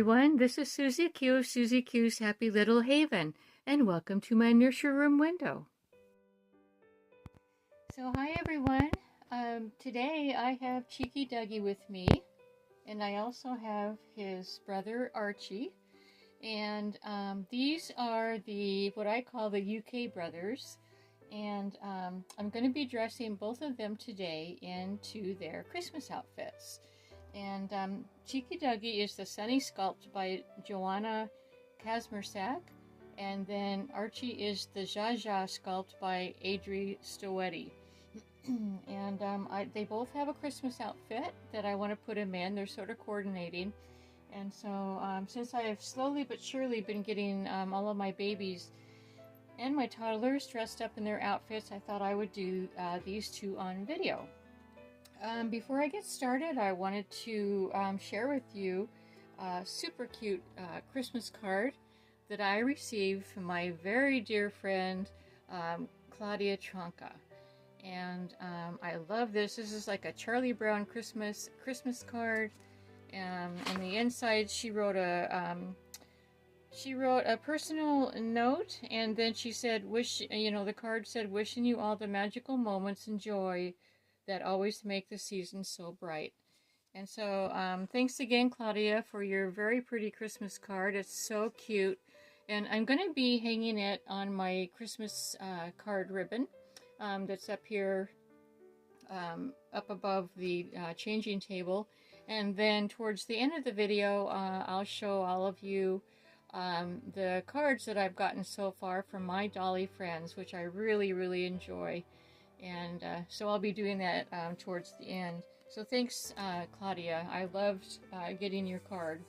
everyone, this is Susie Q of Susie Q's Happy Little Haven, and welcome to my Nursery Room Window. So hi everyone, today I have Cheeky Dougie with me, and I also have his brother Archie, and these are what I call the UK brothers, and I'm going to be dressing both of them today into their Christmas outfits. And Cheeky Dougie is the Sunny sculpt by Joanna Kazmersak, and then Archie is the Jaja sculpt by Adri Stowetti. And they both have a Christmas outfit that I want to put them in. They're sort of coordinating. And so since I have slowly but surely been getting all of my babies and my toddlers dressed up in their outfits, I thought I would do these two on video. Before I get started, I wanted to share with you a super cute Christmas card that I received from my very dear friend Claudia Tronka. And I love this. This is like a Charlie Brown Christmas card. On the inside, she wrote a personal note, and then she said, the card said, "Wishing you all the magical moments and joy that always make the season so bright." And so thanks again, Claudia, for your very pretty Christmas card. It's so cute, and I'm going to be hanging it on my Christmas card ribbon that's up here up above the changing table. And then towards the end of the video, I'll show all of you the cards that I've gotten so far from my Dolly friends, which I really, really enjoy. And so I'll be doing that towards the end. So thanks, Claudia. I loved getting your card.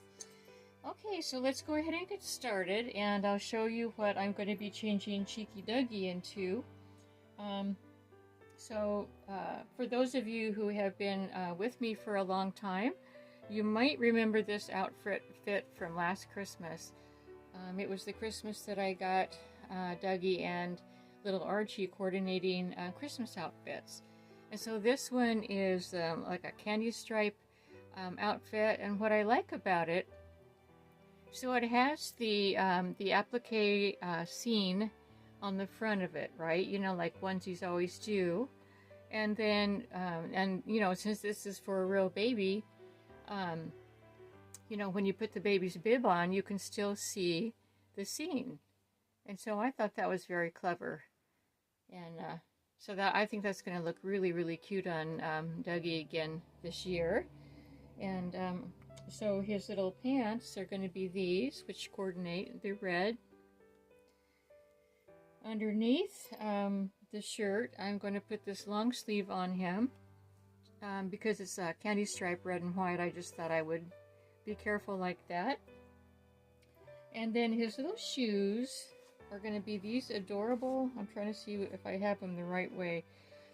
Okay, so let's go ahead and get started, and I'll show you what I'm going to be changing Cheeky Dougie into. For those of you who have been with me for a long time, you might remember this outfit from last Christmas. It was the Christmas that I got Dougie and little Archie coordinating Christmas outfits. And so this one is like a candy stripe outfit, and what I like about it, so it has the applique scene on the front of it, right? You know, like onesies always do. And then, since this is for a real baby, when you put the baby's bib on, you can still see the scene. And so I thought that was very clever. And I think that's going to look really, really cute on Dougie again this year. And so his little pants are going to be these, which coordinate the red. Underneath the shirt, I'm going to put this long sleeve on him because it's a candy stripe red and white. I just thought I would be careful like that. And then his little shoes are going to be these adorable, I'm trying to see if I have them the right way,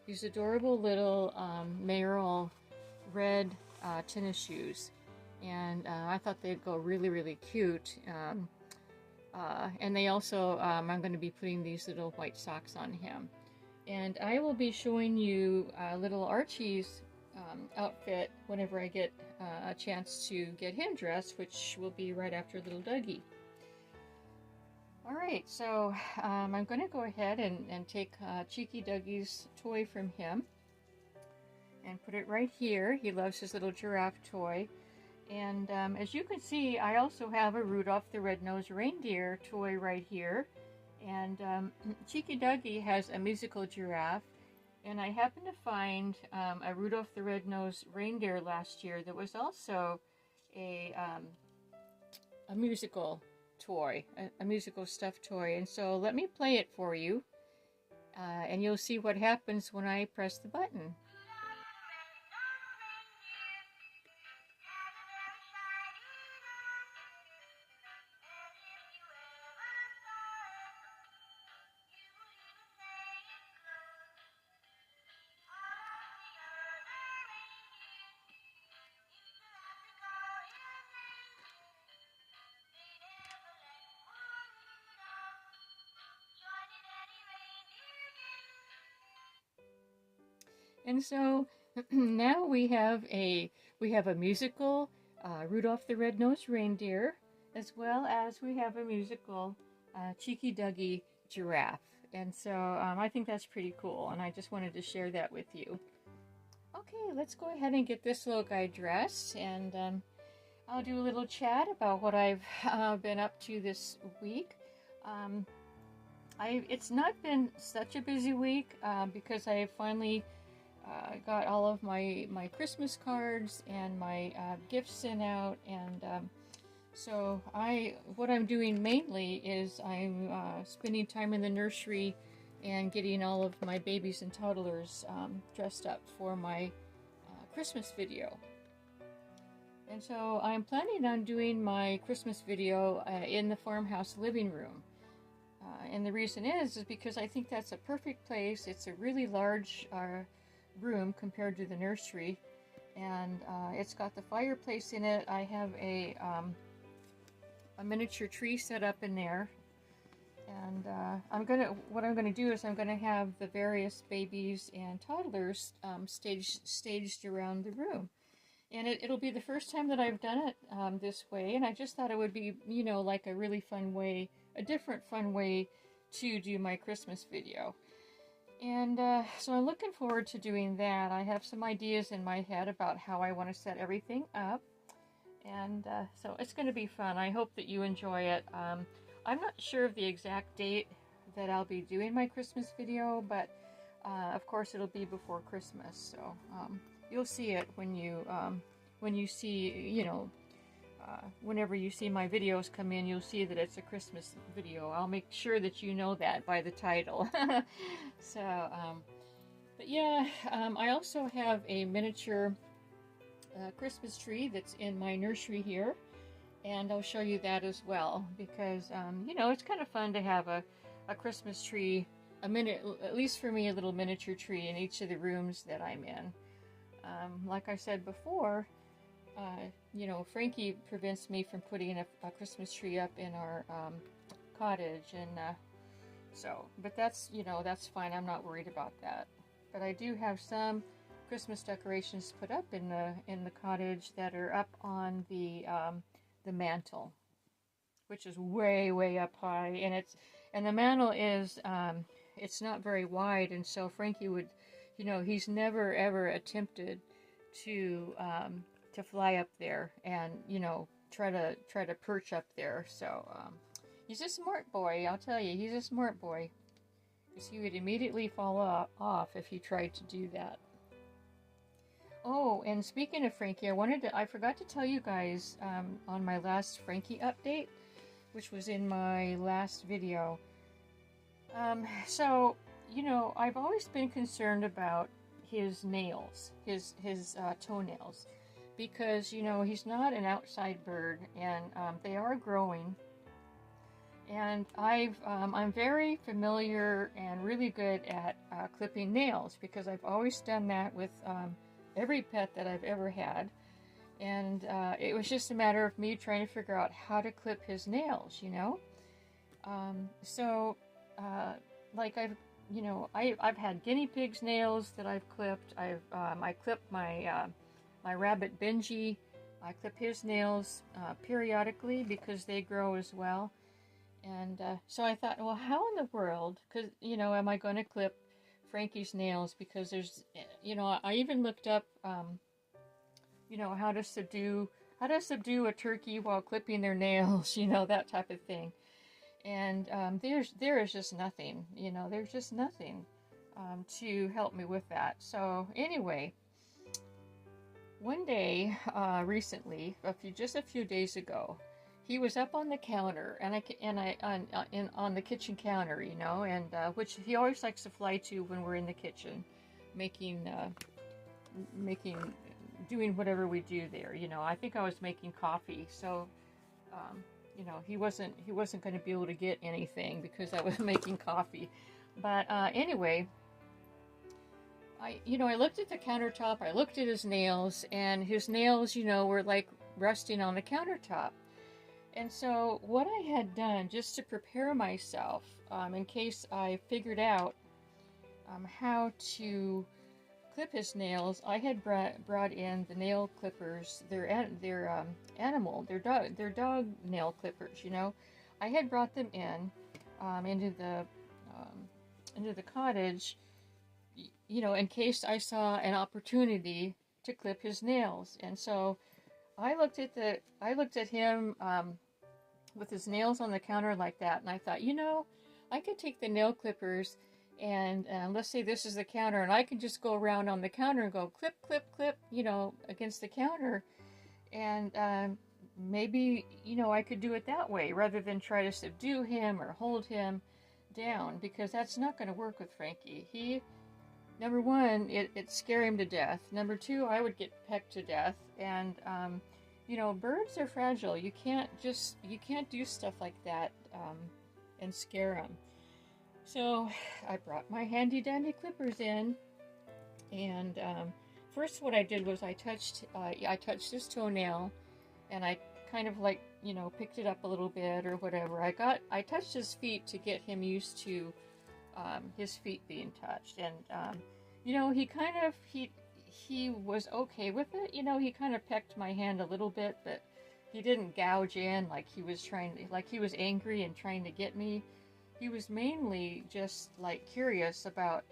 these adorable little mayoral red tennis shoes. And I thought they'd go really, really cute. And they also, I'm going to be putting these little white socks on him. And I will be showing you little Archie's outfit whenever I get a chance to get him dressed, which will be right after little Dougie. Alright, so I'm going to go ahead and take Cheeky Dougie's toy from him and put it right here. He loves his little giraffe toy. And as you can see, I also have a Rudolph the Red-Nosed Reindeer toy right here. And Cheeky Dougie has a musical giraffe. And I happened to find a Rudolph the Red-Nosed Reindeer last year that was also a musical toy, a musical stuffed toy. And so let me play it for you. And you'll see what happens when I press the button. And so now we have a musical Rudolph the Red-Nosed Reindeer, as well as we have a musical Cheeky Dougie Giraffe. And so I think that's pretty cool, and I just wanted to share that with you. Okay, let's go ahead and get this little guy dressed, and I'll do a little chat about what I've been up to this week. It's not been such a busy week because I finally got all of my Christmas cards and my gifts sent out, and so what I'm doing mainly is I'm spending time in the nursery and getting all of my babies and toddlers dressed up for my Christmas video. And so I'm planning on doing my Christmas video in the farmhouse living room. And the reason is because I think that's a perfect place. It's a really large room compared to the nursery, and it's got the fireplace in it. I have a miniature tree set up in there, and what I'm gonna do is I'm gonna have the various babies and toddlers staged around the room, and it'll be the first time that I've done it this way, and I just thought it would be, you know, like a really fun way, a different fun way to do my Christmas video. And so I'm looking forward to doing that. I have some ideas in my head about how I want to set everything up, and so it's going to be fun. I hope that you enjoy it. I'm not sure of the exact date that I'll be doing my Christmas video, but of course it'll be before Christmas, so you'll see it when you see, you know, whenever you see my videos come in, you'll see that it's a Christmas video. I'll make sure that you know that by the title. So, but yeah, I also have a miniature Christmas tree that's in my nursery here, and I'll show you that as well, because, you know, it's kind of fun to have a Christmas tree, at least for me, a little miniature tree in each of the rooms that I'm in. Like I said before, you know, Frankie prevents me from putting a Christmas tree up in our cottage, and so, but that's, you know, that's fine. I'm not worried about that. But I do have some Christmas decorations put up in the cottage that are up on the mantle, which is way up high, and the mantle is it's not very wide, and so Frankie would, you know, he's never ever attempted to fly up there and, you know, try to perch up there. So he's a smart boy, I'll tell you. He's a smart boy, because he would immediately fall off if he tried to do that. Oh, and speaking of Frankie, I forgot to tell you guys on my last Frankie update, which was in my last video. So, you know, I've always been concerned about his nails, his toenails, because, you know, he's not an outside bird, and they are growing. And I'm very familiar and really good at clipping nails, because I've always done that with every pet that I've ever had. And it was just a matter of me trying to figure out how to clip his nails, you know. Like I've had guinea pig's nails that I've clipped. I clipped my rabbit Benji. I clip his nails periodically because they grow as well. And so I thought, well, how in the world, because, you know, am I going to clip Frankie's nails? Because there's, you know, I even looked up, you know, how to subdue a turkey while clipping their nails, you know, that type of thing. And there is just nothing, you know, there's just nothing to help me with that. So anyway, one day recently, just a few days ago, he was up on the counter, on the kitchen counter, you know, and which he always likes to fly to when we're in the kitchen, doing whatever we do there. You know, I think I was making coffee, so you know, he wasn't going to be able to get anything because I was making coffee. But anyway, I looked at the countertop, I looked at his nails, and his nails, you know, were like resting on the countertop. And so what I had done, just to prepare myself, in case I figured out how to clip his nails, I had brought in the nail clippers. They're animal, they're dog nail clippers. You know, I had brought them in into the cottage, you know, in case I saw an opportunity to clip his nails. And so I looked at him with his nails on the counter like that, and I thought, you know, I could take the nail clippers and let's say this is the counter, and I can just go around on the counter and go clip, clip, clip, you know, against the counter, and maybe, you know, I could do it that way rather than try to subdue him or hold him down, because that's not going to work with Frankie. He, number one, it'd scare him to death. Number two, I would get pecked to death, and you know, birds are fragile. You can't do stuff like that and scare them. So I brought my handy dandy clippers in, and first what I did was I touched his toenail, and I kind of like, you know, picked it up a little bit or whatever. I touched his feet to get him used to his feet being touched, and you know, he was okay with it. You know, he kind of pecked my hand a little bit, but he didn't gouge in like he was angry and trying to get me. He was mainly just like curious about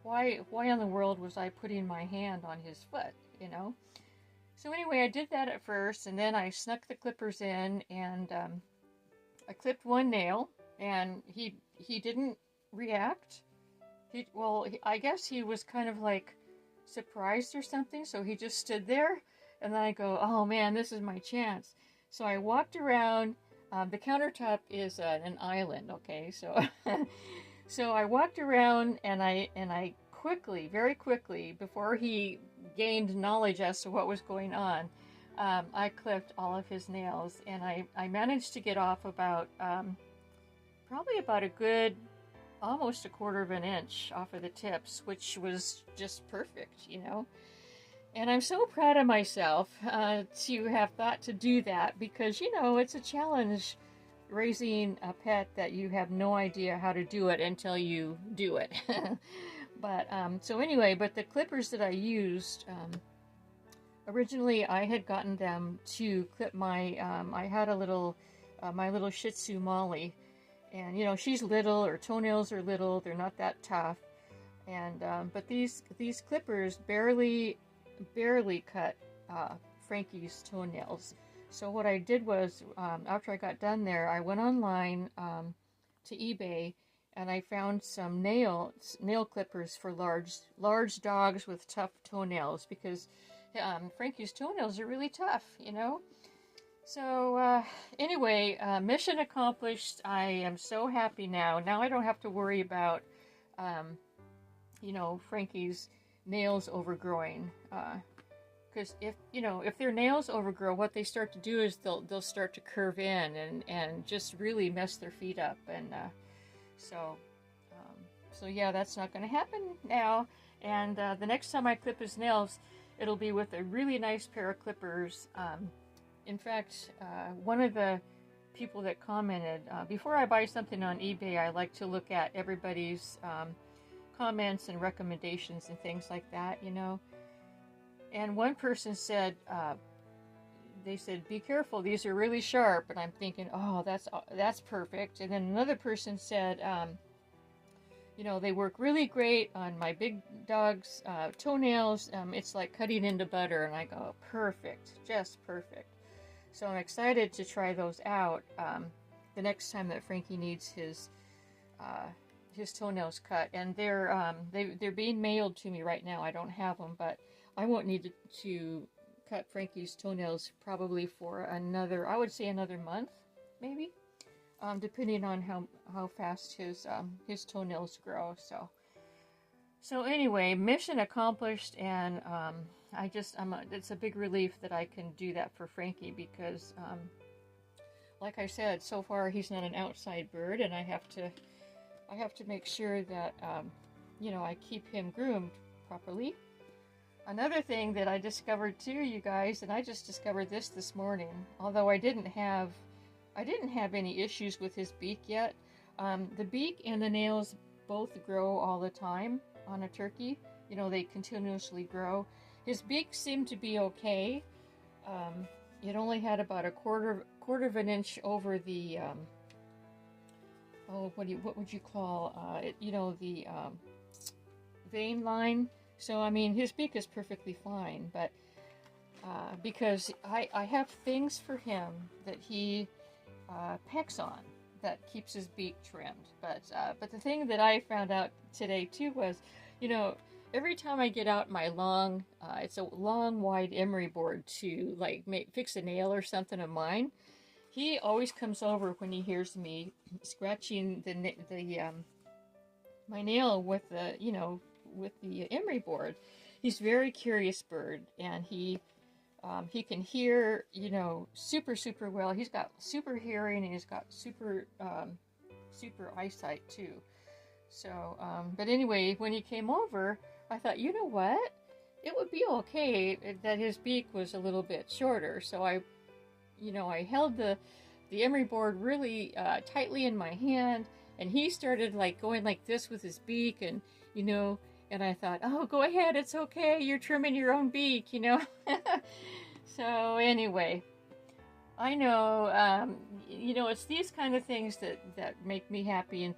why in the world was I putting my hand on his foot, you know? So anyway, I did that at first, and then I snuck the clippers in, and I clipped one nail, and he didn't react. I guess he was kind of like surprised or something, so he just stood there, and then I go, oh man, this is my chance. So I walked around. The countertop is an island, okay, so so I walked around, and I quickly, very quickly, before he gained knowledge as to what was going on, I clipped all of his nails, and I managed to get off about probably about a good almost a quarter of an inch off of the tips, which was just perfect, you know. And I'm so proud of myself to have thought to do that, because, you know, it's a challenge raising a pet that you have no idea how to do it until you do it. But so anyway, but the clippers that I used, originally I had gotten them to clip my, I had a little, my little Shih Tzu Molly, and, you know, she's little, her toenails are little, they're not that tough, and but these clippers barely cut Frankie's toenails. So what I did was, after I got done there, I went online to eBay, and I found some nail clippers for large dogs with tough toenails, because Frankie's toenails are really tough, you know. So anyway, mission accomplished. I am so happy now. Now I don't have to worry about, you know, Frankie's nails overgrowing, because if their nails overgrow, what they start to do is they'll start to curve in and just really mess their feet up, and so yeah, that's not going to happen now. And the next time I clip his nails, it'll be with a really nice pair of clippers. In fact, one of the people that commented, before I buy something on eBay, I like to look at everybody's comments and recommendations and things like that, you know. And one person said, they said, be careful, these are really sharp. And I'm thinking, oh, that's perfect. And then another person said, you know, they work really great on my big dog's toenails. It's like cutting into butter. And I go, perfect, just perfect. So I'm excited to try those out the next time that Frankie needs his toenails cut. And they're being mailed to me right now. I don't have them, but I won't need to cut Frankie's toenails probably for another, I would say another month, maybe, depending on how fast his toenails grow. So anyway, mission accomplished, and it's a big relief that I can do that for Frankie, because like I said, so far he's not an outside bird, and I have to make sure that you know, I keep him groomed properly. Another thing that I discovered too, you guys, and I just discovered this morning, although I didn't have any issues with his beak yet. The beak and the nails both grow all the time on a turkey, you know, they continuously grow. His beak seemed to be okay. It only had about a quarter of an inch over the oh, what would you call you know, the vein line. So I mean, his beak is perfectly fine, but because I have things for him that he pecks on that keeps his beak trimmed. But the thing that I found out today too was, you know, every time I get out my long, it's a long wide emery board to like fix a nail or something of mine, he always comes over when he hears me scratching my nail with the, you know, with the emery board. He's a very curious bird, and he can hear, you know, super well. He's got super hearing, and he's got super eyesight too. So, but anyway, when he came over, I thought, you know what? It would be okay that his beak was a little bit shorter. So I held the emery board really tightly in my hand, and he started like going like this with his beak, and you know, and I thought, oh, go ahead, it's okay, you're trimming your own beak, you know. So anyway, I know, you know, it's these kind of things that make me happy and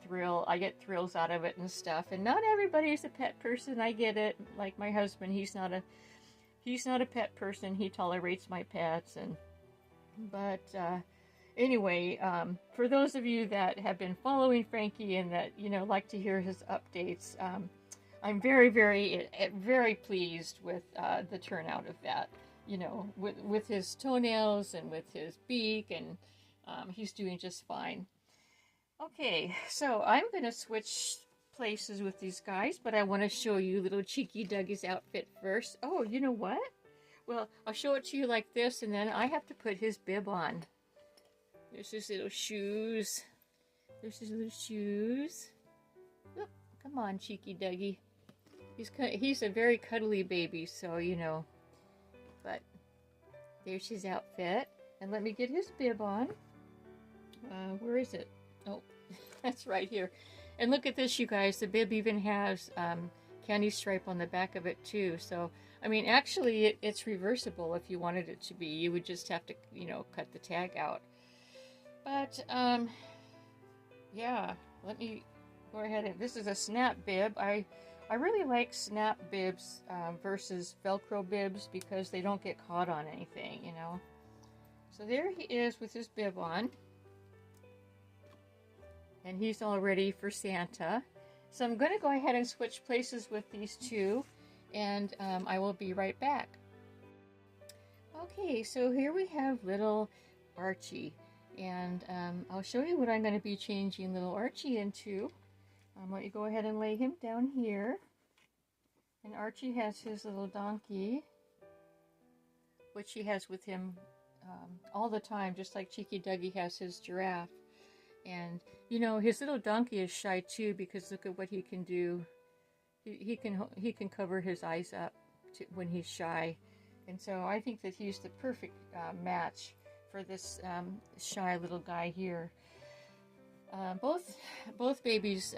I get thrills out of it and stuff. And not everybody's a pet person. I get it. Like my husband, he's not a pet person. He tolerates my pets, but anyway, for those of you that have been following Frankie and that, you know, like to hear his updates, I'm very pleased with the turnout of that. You know, with his toenails and with his beak, and he's doing just fine. Okay, so I'm going to switch places with these guys, but I want to show you little Cheeky Dougie's outfit first. Oh, you know what? Well, I'll show it to you like this, and then I have to put his bib on. There's his little shoes. There's his little shoes. Oh, come on, Cheeky Dougie. He's a very cuddly baby, so you know. But there's his outfit, and let me get his bib on. Where is it? Oh, that's right here. And look at this, you guys. The bib even has candy stripe on the back of it too. So I mean, actually, it's reversible if you wanted it to be. You would just have to, you know, cut the tag out. But yeah, let me go ahead and this is a snap bib. I really like snap bibs versus Velcro bibs because they don't get caught on anything, you know. So there he is with his bib on. And he's all ready for Santa. So I'm going to go ahead and switch places with these two. And I will be right back. Okay, so here we have little Archie. And I'll show you what I'm going to be changing little Archie into. Let you go ahead and lay him down here. And Archie has his little donkey, which he has with him all the time, just like Cheeky Dougie has his giraffe. And, you know, his little donkey is shy too, because look at what he can do. He can cover his eyes up when he's shy. And so I think that he's the perfect match for this shy little guy here. Both babies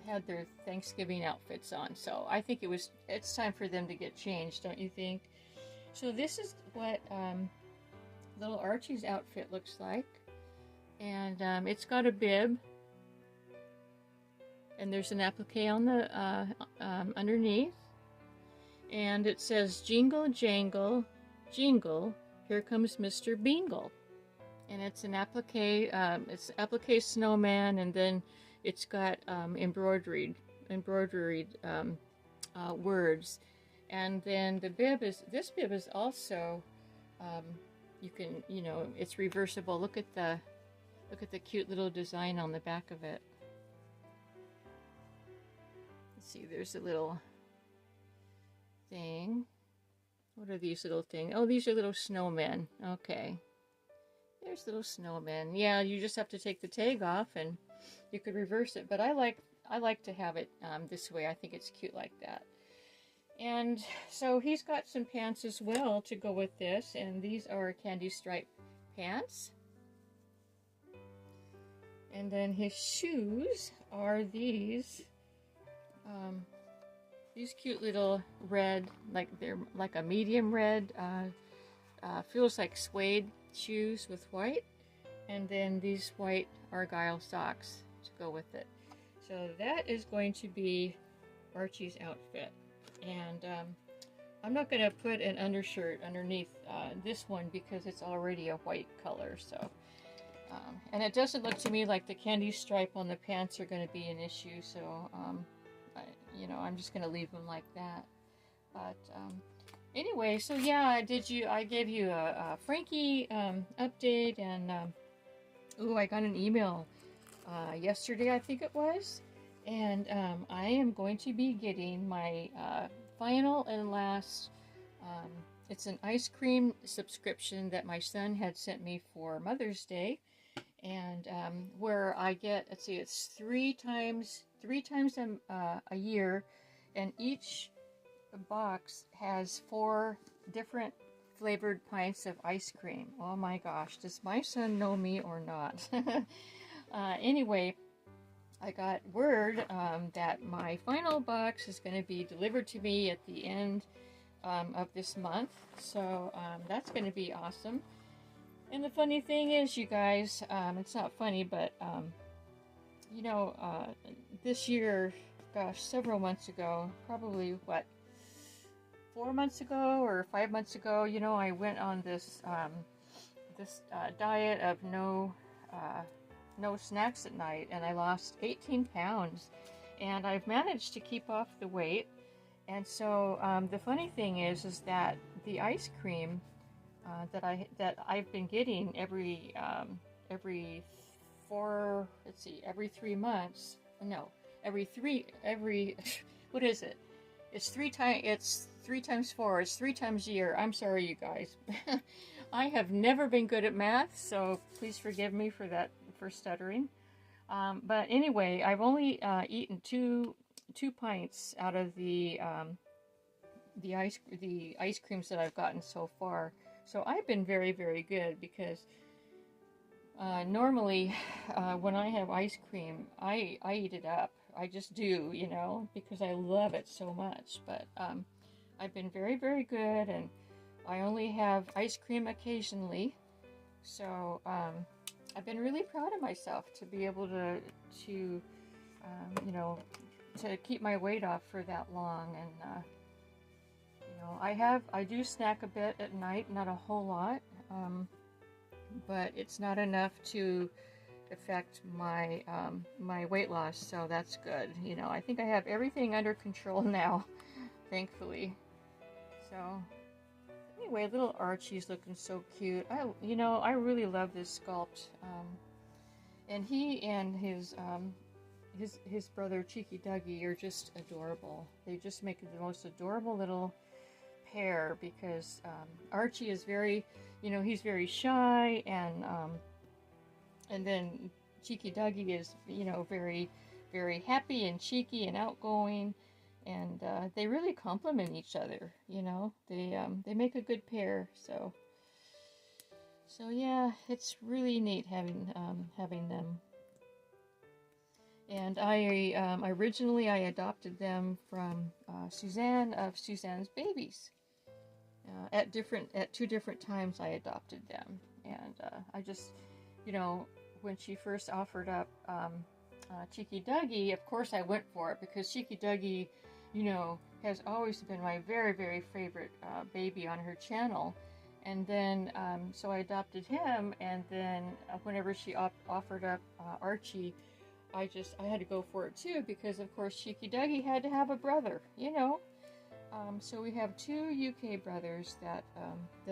had their Thanksgiving outfits on, so I think it's time for them to get changed, don't you think? So this is what little Archie's outfit looks like, and it's got a bib, and there's an applique on the underneath, and it says jingle jangle jingle, here comes Mr. Bingle. And it's an applique, applique snowman, and then it's got embroidered words. And then this bib is also, you can, you know, it's reversible. Look at the cute little design on the back of it. Let's see, there's a little thing. What are these little things? Oh, these are little snowmen. Okay. There's little snowmen. Yeah, you just have to take the tag off and you could reverse it. But I like to have it this way. I think it's cute like that. And so he's got some pants as well to go with this. And these are candy stripe pants. And then his shoes are these these cute little red, like they're like a medium red, feels like suede shoes with white, and then these white Argyle socks to go with it. So that is going to be Archie's outfit. And I'm not going to put an undershirt underneath this one because it's already a white color. So, and it doesn't look to me like the candy stripe on the pants are going to be an issue. So, you know, I'm just going to leave them like that. But anyway, so yeah, I gave you a Frankie update, and ooh, I got an email yesterday, I think it was, and I am going to be getting my final and last, it's an ice cream subscription that my son had sent me for Mother's Day, and where I get, let's see, it's three times a year, and each box has 4 different flavored pints of ice cream. Oh my gosh, does my son know me or not? Anyway, I got word that my final box is going to be delivered to me at the end of this month, so that's going to be awesome. And the funny thing is, you guys, it's not funny, but you know, this year, gosh, several months ago, probably what, 4 months ago or 5 months ago, you know, I went on this diet of no snacks at night, and I lost 18 pounds, and I've managed to keep off the weight. And so the funny thing is that the ice cream that I've been getting every 3 months, no, what is it? It's 3 times 4. It's 3 times a year. I'm sorry, you guys. I have never been good at math, so please forgive me for that, for stuttering. But anyway, I've only eaten two pints out of the ice creams that I've gotten so far. So I've been very, very good, because normally when I have ice cream, I eat it up. I just do, you know, because I love it so much. But I've been very, very good, and I only have ice cream occasionally. So I've been really proud of myself to be able to you know, to keep my weight off for that long. And you know, I do snack a bit at night, not a whole lot, but it's not enough to affect my my weight loss, so that's good. You know, I think I have everything under control now, thankfully. So anyway, little Archie's looking so cute. You know, I really love this sculpt, and he and his brother Cheeky Dougie are just adorable. They just make the most adorable little pair, because Archie is very, you know, he's very shy, and then Cheeky Dougie is, you know, very, very happy and cheeky and outgoing, and they really complement each other. You know, they make a good pair. So yeah, it's really neat having them. And I originally I adopted them from Suzanne of Suzanne's Babies. At 2 different times I adopted them, and I just, you know, when she first offered up Cheeky Dougie, of course I went for it, because Cheeky Dougie, you know, has always been my very, very favorite baby on her channel. And then so I adopted him, and then whenever she offered up Archie, I had to go for it too, because of course Cheeky Dougie had to have a brother, you know. So we have 2 UK brothers that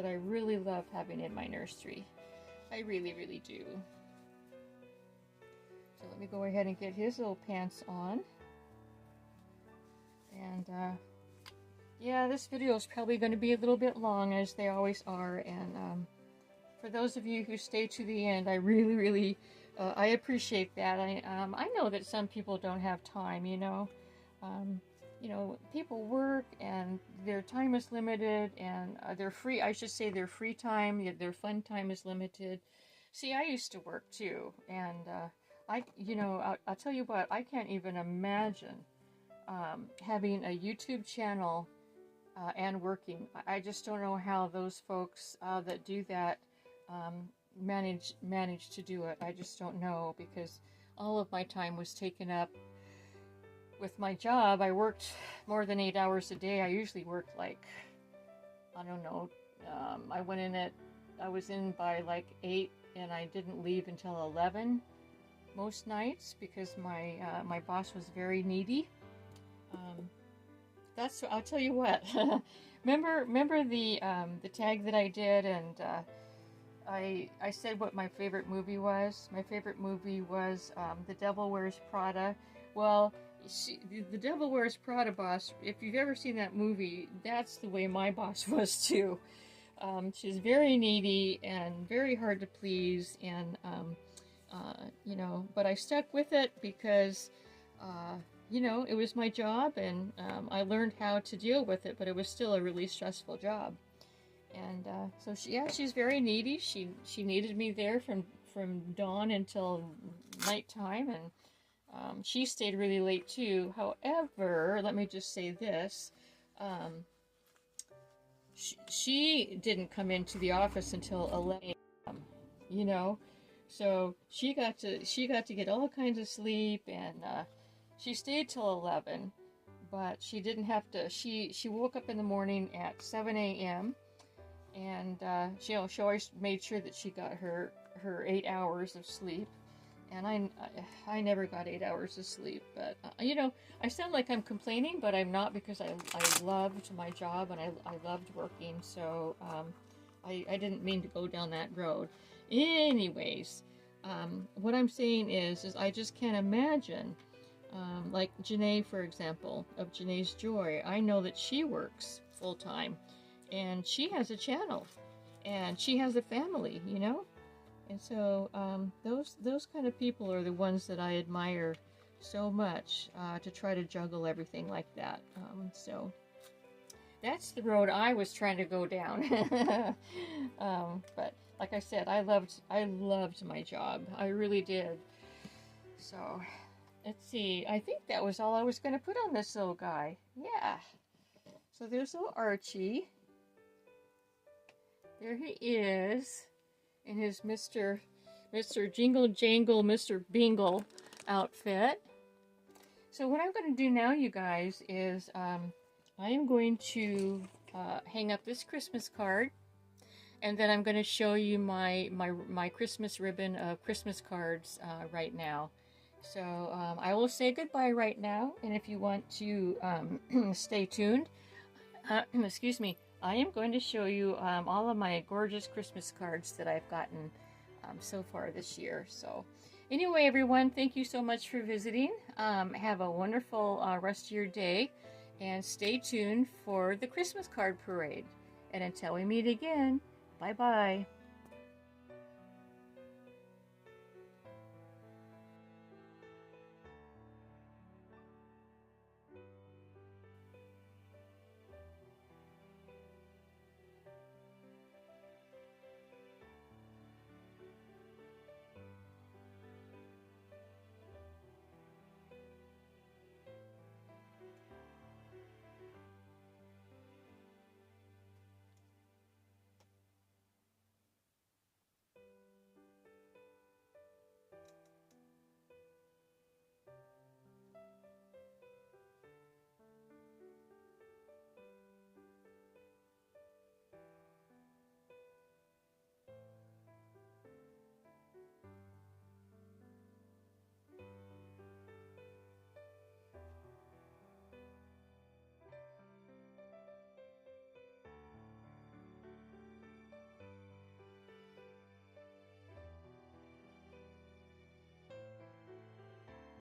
I really love having in my nursery. I really, really do. So let me go ahead and get his little pants on. And yeah, this video is probably going to be a little bit long, as they always are. And for those of you who stay to the end, I really, really I appreciate that. I know that some people don't have time, you know. You know, people work, and their time is limited, and their free time, their fun time is limited. See, I used to work too, and you know, I'll tell you what, I can't even imagine having a YouTube channel and working. I just don't know how those folks that do that manage to do it. I just don't know, because all of my time was taken up with my job. I worked more than 8 hours a day. I usually worked like, I don't know, I was in by like 8, and I didn't leave until 11 most nights, because my boss was very needy. I'll tell you what. remember the tag that I did, and I said what my favorite movie was. My favorite movie was The Devil Wears Prada. Well, the Devil Wears Prada boss, if you've ever seen that movie, that's the way my boss was too. She's very needy and very hard to please, and you know, but I stuck with it because you know, it was my job, and I learned how to deal with it, but it was still a really stressful job. And so she's very needy. She needed me there from dawn until nighttime, and she stayed really late too. However, let me just say this: she didn't come into the office until 11 a.m. You know, so she got to get all kinds of sleep, and she stayed till 11, but she didn't have to. She woke up in the morning at 7 a.m. and she always made sure that she got her 8 hours of sleep. And I never got 8 hours of sleep. But you know, I sound like I'm complaining, but I'm not, because I loved my job, and I loved working. So I didn't mean to go down that road. Anyways, what I'm saying is I just can't imagine. Like Janae, for example, of Janae's Joy. I know that she works full-time, and she has a channel, and she has a family, you know? And so those kind of people are the ones that I admire so much, to try to juggle everything like that. So that's the road I was trying to go down. But like I said, I loved my job. I really did. So let's see. I think that was all I was going to put on this little guy. Yeah. So there's little Archie. There he is in his Mr. Jingle Jangle, Mr. Bingle outfit. So what I'm going to do now, you guys, is I am going to hang up this Christmas card, and then I'm going to show you my Christmas ribbon of Christmas cards right now. So I will say goodbye right now, and if you want to stay tuned, excuse me, I am going to show you all of my gorgeous Christmas cards that I've gotten so far this year. So anyway, everyone, thank you so much for visiting. Have a wonderful rest of your day, and stay tuned for the Christmas card parade. And until we meet again, bye-bye.